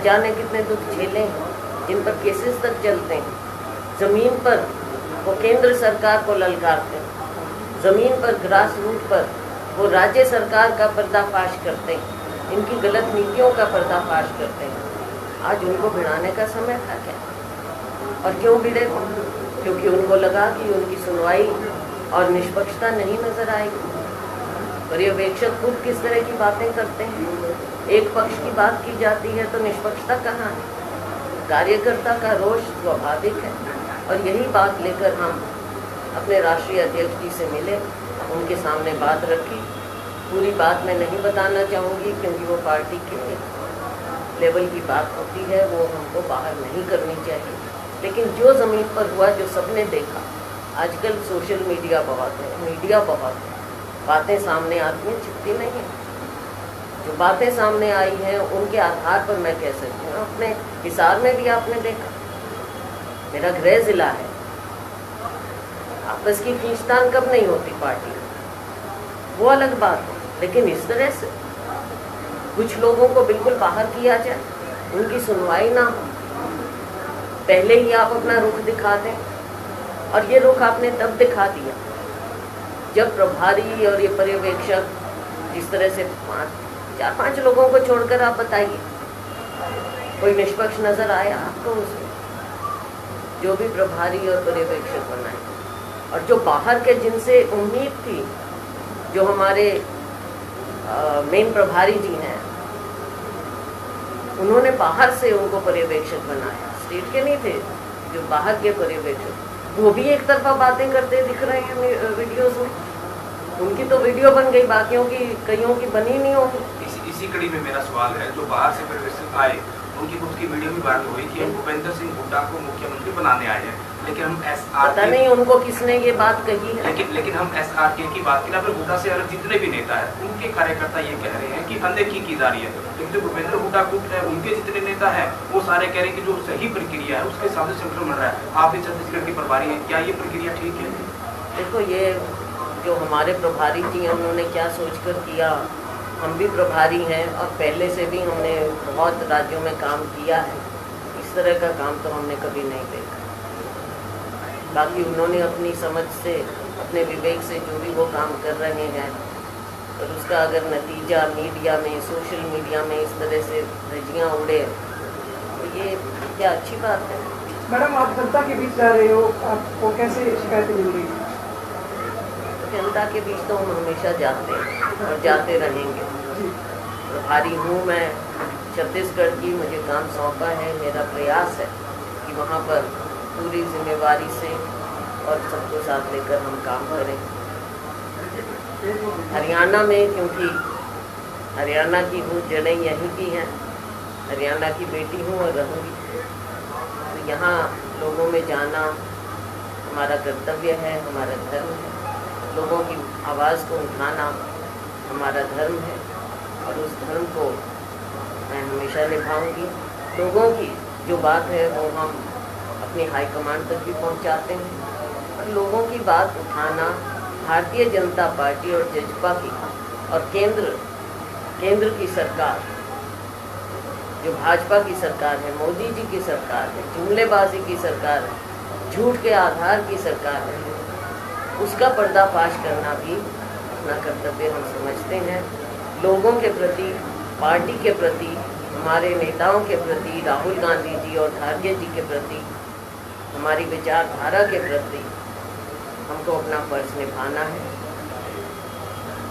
जाने कितने दुख झेले हैं, जिन पर केसेस तक चलते हैं। ज़मीन पर वो केंद्र सरकार को ललकारते हैं, ज़मीन पर ग्रास रूट पर वो राज्य सरकार का पर्दाफाश करते हैं, इनकी गलत नीतियों का पर्दाफाश करते हैं। आज उनको भिड़ाने का समय था क्या? और क्यों भिड़े? क्योंकि उनको लगा कि उनकी सुनवाई और निष्पक्षता नहीं नजर आएगी। पर्यवेक्षक खुद किस तरह की बातें करते हैं, एक पक्ष की बात की जाती है तो निष्पक्षता कहाँ है? कार्यकर्ता का रोष स्वाभाविक है और यही बात लेकर हम अपने राष्ट्रीय अध्यक्ष जी से मिले, उनके सामने बात रखी। पूरी बात मैं नहीं बताना चाहूँगी क्योंकि वो पार्टी के लेवल की बात होती है, वो हमको बाहर नहीं करनी चाहिए। लेकिन जो ज़मीन पर हुआ, जो सबने देखा, आजकल सोशल मीडिया बहुत है, मीडिया बहुत है, बातें सामने आती हैं, छिपती नहीं है। जो बातें सामने आई हैं उनके आधार पर मैं कह सकती हूँ। अपने हिसार में भी आपने देखा, मेरा गृह जिला है, आपस की खींचतान कब नहीं होती पार्टी, वो अलग बात है। लेकिन इस तरह से कुछ लोगों को बिल्कुल बाहर किया जाए, उनकी सुनवाई ना हो, पहले ही आप अपना रुख दिखा दें। और ये रुख आपने तब दिखा दिया जब प्रभारी और ये पर्यवेक्षक जिस तरह से 4-5 लोगों को छोड़कर आप बताइए कोई निष्पक्ष नजर आया आपको उसमें? जो भी प्रभारी और पर्यवेक्षक बनाए और जो बाहर के जिनसे उम्मीद थी, जो हमारे मेन प्रभारी जी हैं, उन्होंने बाहर से उनको पर्यवेक्षक बनाया, स्टेट के नहीं थे, जो बाहर के पर्यवेक्षक, वो भी एक तरफा बातें करते दिख रहे हैं वीडियोस में। उनकी तो वीडियो बन गई, बाकियों की कईयों की बनी नहीं होगी। इसी कड़ी में मेरा सवाल है, जो बाहर से पर्यवेक्षक आए उनकी खुद की वीडियो भी वायरल हुई कि हम भूपेंद्र सिंह हुड्डा को मुख्यमंत्री बनाने आए हैं, लेकिन हम पता नहीं उनको किसने ये बात कही है। लेकिन हम SRK की बात की, फिर हुड्डा से अलग जितने भी नेता है उनके कार्यकर्ता ये कह रहे हैं कि अनदेखी की जा रही है। लेकिन जो भूपेंद्र हुड्डा खुद है, उनके जितने नेता है वो सारे कह रहे हैं कि जो सही प्रक्रिया है उसके हिसाब से संक्रमण रहा है। आप इस छत्तीसगढ़ के प्रभारी हैं, क्या ये प्रक्रिया ठीक है? देखो, ये जो हमारे प्रभारी जी हैं उन्होंने क्या सोचकर किया, हम भी प्रभारी हैं और पहले से भी हमने बहुत राज्यों में काम किया है, इस तरह का काम तो हमने कभी नहीं देखा। बाकी उन्होंने अपनी समझ से, अपने विवेक से जो भी वो काम कर रहे हैं, और उसका अगर नतीजा मीडिया में, सोशल मीडिया में इस तरह से धज्जियाँ उड़े तो ये क्या अच्छी बात है? मैडम, आप जनता के बीच जा रहे हो, आपको कैसे शिकायतें मिल रही? जनता के बीच तो हम हमेशा जाते हैं और जाते रहेंगे। प्रभारी हूँ मैं छत्तीसगढ़ की, मुझे काम सौंपा है, मेरा प्रयास है कि वहाँ पर पूरी जिम्मेवारी से और सबको साथ लेकर हम काम करें। हरियाणा में, क्योंकि हरियाणा की हूँ, जड़ें यहीं की हैं, हरियाणा की बेटी हूँ और रहूँगी, तो यहाँ लोगों में जाना हमारा कर्तव्य है, हमारा धर्म है। लोगों की आवाज़ को उठाना हमारा धर्म है और उस धर्म को मैं हमेशा निभाऊंगी। लोगों की जो बात है वो हम अपनी हाईकमांड तक भी पहुंचाते हैं और लोगों की बात उठाना भारतीय जनता पार्टी और जजपा की और केंद्र की सरकार, जो भाजपा की सरकार है, मोदी जी की सरकार है, जुमलेबाजी की सरकार है, झूठ के आधार की सरकार है, उसका पर्दाफाश करना भी अपना कर्तव्य हम समझते हैं। लोगों के प्रति, पार्टी के प्रति, हमारे नेताओं के प्रति, राहुल गांधी जी और खड़गे जी के प्रति, हमारी विचारधारा के प्रति हमको अपना फर्ज निभाना है।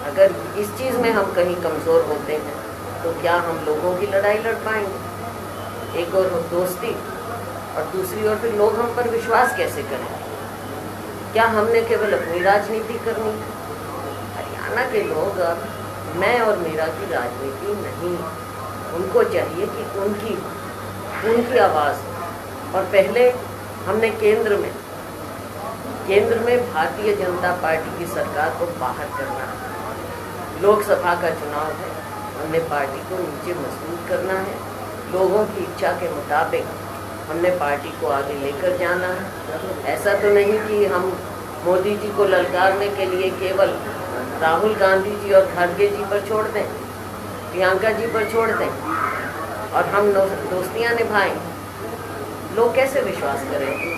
अगर इस चीज़ में हम कहीं कमज़ोर होते हैं तो क्या हम लोगों की लड़ाई लड़ पाएंगे? एक और दोस्ती और दूसरी ओर फिर लोग हम पर विश्वास कैसे करेंगे? क्या हमने केवल अपनी राजनीति करनी है? हरियाणा के लोग अब मैं और मेरा की राजनीति नहीं, उनको चाहिए कि उनकी आवाज़। और पहले हमने केंद्र में भारतीय जनता पार्टी की सरकार को बाहर करना है। लोकसभा का चुनाव है, हमने पार्टी को नीचे मजबूत करना है, लोगों की इच्छा के मुताबिक हमने पार्टी को आगे लेकर जाना है। ऐसा तो नहीं कि हम मोदी जी को ललकारने के लिए केवल राहुल गांधी जी और खड़गे जी पर छोड़ दें, प्रियंका जी पर छोड़ दें। और हम दोस्तियां निभाएं, लोग कैसे विश्वास करेंगे?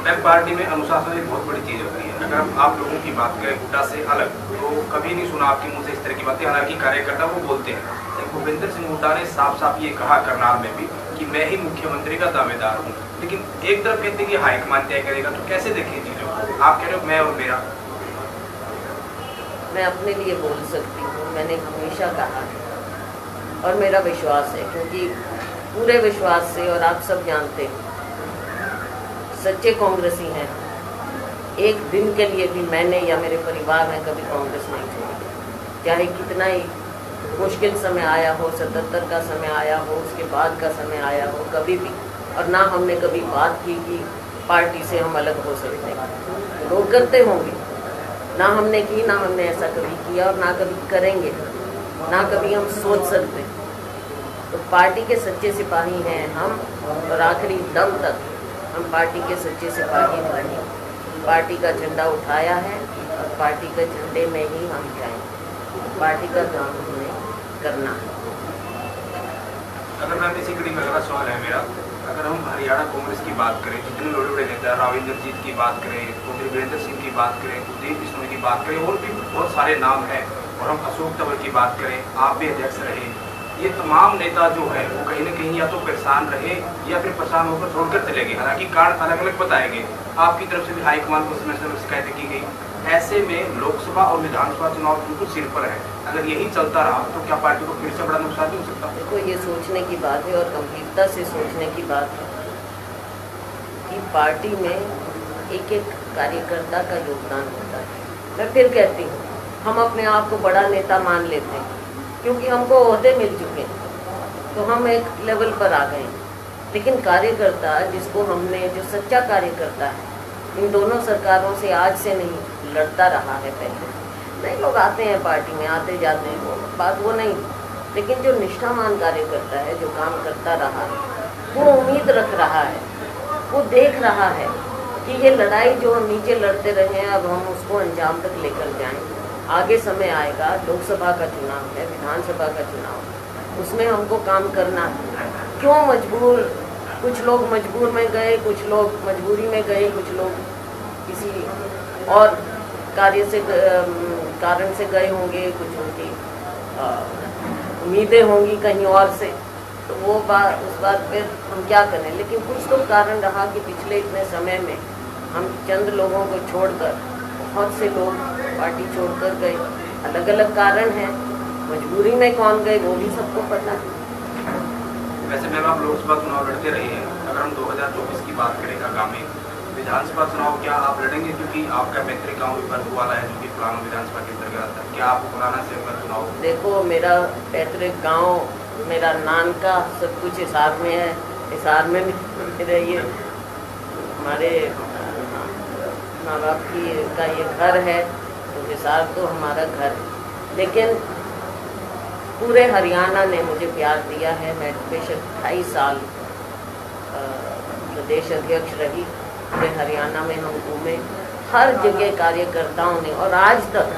मैम, पार्टी में अनुशासन एक बहुत बड़ी चीज़ होती है। अगर हम आप लोगों की बात करें हुड्डा से अलग, तो कभी नहीं सुना आपके मुंह से इस तरह की बातें। हालांकि कार्यकर्ता वो बोलते हैं, लेकिन भूपेंद्र सिंह हुड्डा ने साफ साफ ये कहा करनाल में भी कि मैं ही मुख्यमंत्री का दावेदार हूँ। लेकिन एक तरफ कहते हैं कि हाईकमान तय करेगा, तो कैसे देखें चीज़ों को? आप कह रहे हो मैं और मेरा। मैं अपने लिए बोल सकती हूँ, मैंने हमेशा कहा है और मेरा विश्वास है, क्योंकि पूरे विश्वास से, और आप सब जानते हैं सच्चे कांग्रेसी हैं, एक दिन के लिए भी मैंने या मेरे परिवार ने कभी कांग्रेस नहीं छोड़ी। चाहे कितना ही मुश्किल समय आया हो, 77 का समय आया हो, उसके बाद का समय आया हो, कभी भी। और ना हमने कभी बात की कि पार्टी से हम अलग हो सकते हैं। लोग करते होंगे, ना हमने की, ना हमने ऐसा कभी किया और ना कभी करेंगे, ना कभी हम सोच सकते। तो पार्टी के सच्चे सिपाही हैं हम, और आखिरी दम तक हम पार्टी के सच्चे सिपाही बने। पार्टी का झंडा उठाया है और पार्टी के झंडे में ही हम जाएंगे। पार्टी का काम हमें करना है। अगर मैं बेसिकली अगला सवाल है मेरा, अगर हम हरियाणा कांग्रेस की बात करें, जितने बड़े बड़े नेता, राविंदर जीत की बात करें, चौधरी वीरेंद्र सिंह की बात करें, कुलदीप बिश्नोई की बात करें, और भी बहुत सारे नाम हैं, और हम अशोक तंवर की बात करें, आप भी अध्यक्ष रहे, ये तमाम नेता जो है वो कहीं ना कहीं या तो परेशान रहे या फिर परेशान होकर छोड़कर चले गए। हालांकि कारण अलग अलग बताए गए, आपकी तरफ से भी हाईकमान को समय समय शिकायतें की गई। ऐसे में लोकसभा और विधानसभा चुनाव बिल्कुल सिर पर है। अगर यही चलता रहा तो क्या पार्टी को फिर से बड़ा नुकसान भी हो सकता है? देखो, ये सोचने की बात है और गंभीरता से सोचने की बात है कि पार्टी में एक एक कार्यकर्ता का योगदान होता है। मैं फिर कहती हूँ, हम अपने आप को बड़ा नेता मान लेते हैं क्योंकि हमको ओहदे मिल चुके हैं, तो हम एक लेवल पर आ गए। लेकिन कार्यकर्ता जिसको हमने, जो सच्चा कार्यकर्ता है, इन दोनों सरकारों से आज से नहीं लड़ता रहा है। पहले नहीं, लोग आते हैं पार्टी में, आते जाते हैं, वो बात वो नहीं। लेकिन जो निष्ठावान कार्यकर्ता है, जो काम करता रहा है, वो उम्मीद रख रहा है, वो देख रहा है कि ये लड़ाई जो हम नीचे लड़ते रहे हैं, अब हम उसको अंजाम तक लेकर जाएं। आगे समय आएगा, लोकसभा का चुनाव है, विधानसभा का चुनाव, उसमें हमको काम करना है। क्यों मजबूर, कुछ लोग मजबूर में गए, कुछ लोग मजबूरी में गए, कुछ लोग किसी और कारण से गए होंगे, कुछ उनकी उम्मीदें होंगी कहीं और से, तो वो बात, उस बात पे हम क्या करें। लेकिन कुछ तो कारण रहा कि पिछले इतने समय में हम चंद लोगों को छोड़कर, बहुत से लोग पार्टी छोड़कर गए। अलग अलग कारण हैं, मजबूरी में कौन गए वो भी सबको पता है। वैसे मैम, आप लोकसभा चुनाव लड़ते रहे हैं, अगर हम 2024 की बात करें आगामी विधानसभा चुनाव, क्या आप लड़ेंगे? क्योंकि आपका पैतृक गाँव भी बरकुवाला है, जो कि पुराना विधानसभा के अंतर्गत आता है। क्या आपको पुराना से अगर चुनाव? देखो, मेरा पैतृक गाँव, मेरा नानका, सब कुछ हिसार में है। हिसार में मेरे ये हमारे माँ बाप का ये घर है, तो हिसार तो हमारा घर है। लेकिन पूरे हरियाणा ने मुझे प्यार दिया है। मैं बेशक 28 साल प्रदेश अध्यक्ष रही। पूरे हरियाणा में हम घूमे, हर जगह कार्यकर्ताओं ने, और आज तक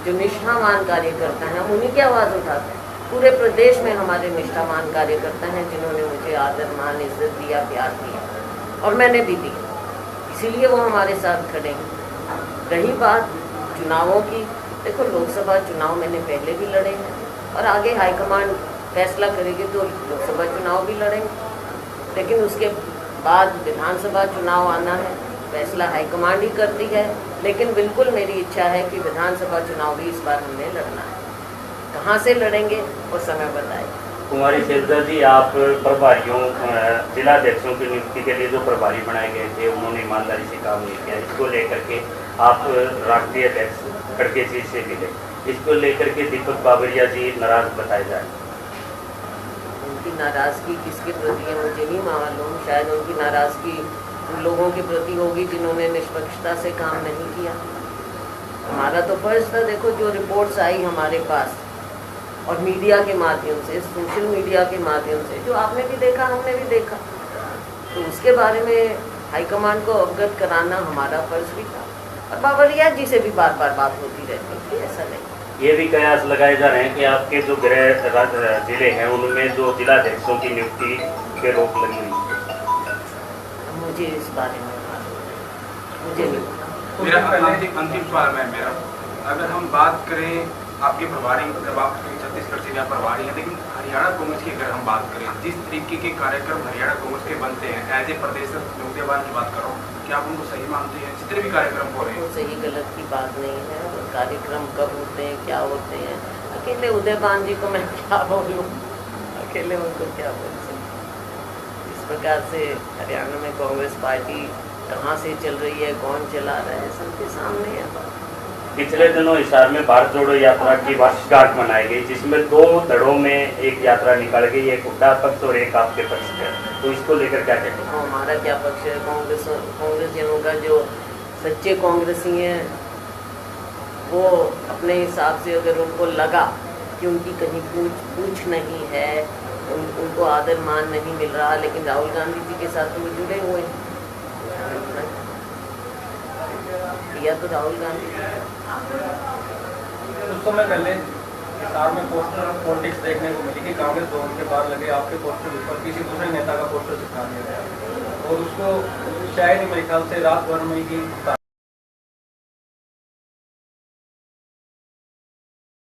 जो निष्ठावान कार्यकर्ता हैं, हम उन्हीं की आवाज़ उठाते हैं। पूरे प्रदेश में हमारे निष्ठावान कार्यकर्ता हैं जिन्होंने मुझे आदर, मान, इज्जत दिया, प्यार दिया, और मैंने भी दी, इसीलिए वो हमारे साथ खड़े हैं। रही बात चुनावों की, देखो, लोकसभा चुनाव मैंने पहले भी लड़े हैं और आगे हाईकमान फैसला करेगी तो लोकसभा चुनाव भी लड़ेंगे। लेकिन उसके बाद विधानसभा चुनाव आना है, फैसला हाईकमान ही करती है। लेकिन बिल्कुल मेरी इच्छा है कि विधानसभा चुनाव भी इस बार हमने लड़ना है। कहाँ से लड़ेंगे वो समय बताएगा। कुमारी शैलजा जी, आप प्रभारियों, जिलाध्यक्षों की नियुक्ति के लिए जो प्रभारी बनाए गए थे, उन्होंने ईमानदारी से काम नहीं किया। इसको लेकर के आप राष्ट्रीय अध्यक्ष खड़गे जी से मिले, इसको लेकर के दीपक बाबरिया जी नाराज बताए जाए। उनकी नाराज़गी किसके प्रति है मुझे नहीं मालूम। शायद उनकी नाराज़गी उन लोगों के प्रति होगी जिन्होंने निष्पक्षता से काम नहीं किया। हमारा तो फर्ज था। देखो, जो रिपोर्ट्स आई हमारे पास और मीडिया के माध्यम से, सोशल मीडिया के माध्यम से, जो आपने भी देखा, हमने भी देखा, तो उसके बारे में हाईकमान को अवगत कराना हमारा फर्ज भी था। और बाबरिया जी से भी बार बार बात होती रहती थी, ऐसा नहीं। ये भी कयास लगाए जा रहे हैं कि आपके जो गृह जिले हैं उनमें जो जिलाध्यक्षों की नियुक्ति पे रोक लगी हुई है। मुझे इस बारे में मालूम नहीं, मुझे नहीं। मेरा अंतिम सवाल है मेरा, अगर हम बात करें आपके प्रभारी, जब आप छत्तीसगढ़ से आप प्रभारी हैं, लेकिन हरियाणा कांग्रेस की अगर हम बात करें, जिस तरीके के कार्यक्रम हरियाणा कांग्रेस के बनते हैं, एज ए प्रदेश मुद्देवान की बात कर रहा हूँ, क्या आप उनको सही मानते हैं? जितने भी कार्यक्रम हो रहे हैं, सही गलत की बात नहीं है। वो कार्यक्रम कब होते हैं, क्या होते हैं, अकेले उदयभान जी को मैं क्या बोलूँ, अकेले उनको क्या बोल सकते। इस प्रकार से हरियाणा में कांग्रेस पार्टी कहाँ से चल रही है, कौन चला रहा है, सबके सामने है बात। पिछले दिनों हिसार में भारत जोड़ो यात्रा की वर्षगांठ मनाई गई, जिसमें 2 धड़ों में एक यात्रा निकल गई, एक हुड्डा पक्ष और एक आपके पक्ष है, तो इसको लेकर क्या कहते हैं? हमारा क्या पक्ष है? कांग्रेसियों का जो सच्चे कांग्रेसी हैं वो अपने हिसाब से, अगर उनको लगा कि उनकी कहीं पूछ नहीं है, उनको आदर मान नहीं मिल रहा, लेकिन राहुल गांधी जी के साथ वो जुड़े हुए हैं, या तो राहुल गांधी कुछ समय पहले हिसार में पोस्टर पॉलिटिक्स देखने को मिली कि कांग्रेस भवन के बाहर लगे आपके पोस्टर ऊपर किसी दूसरे नेता का पोस्टर चिपका दिया गया और उसको शायद मेरे ख्याल से रात भर में ही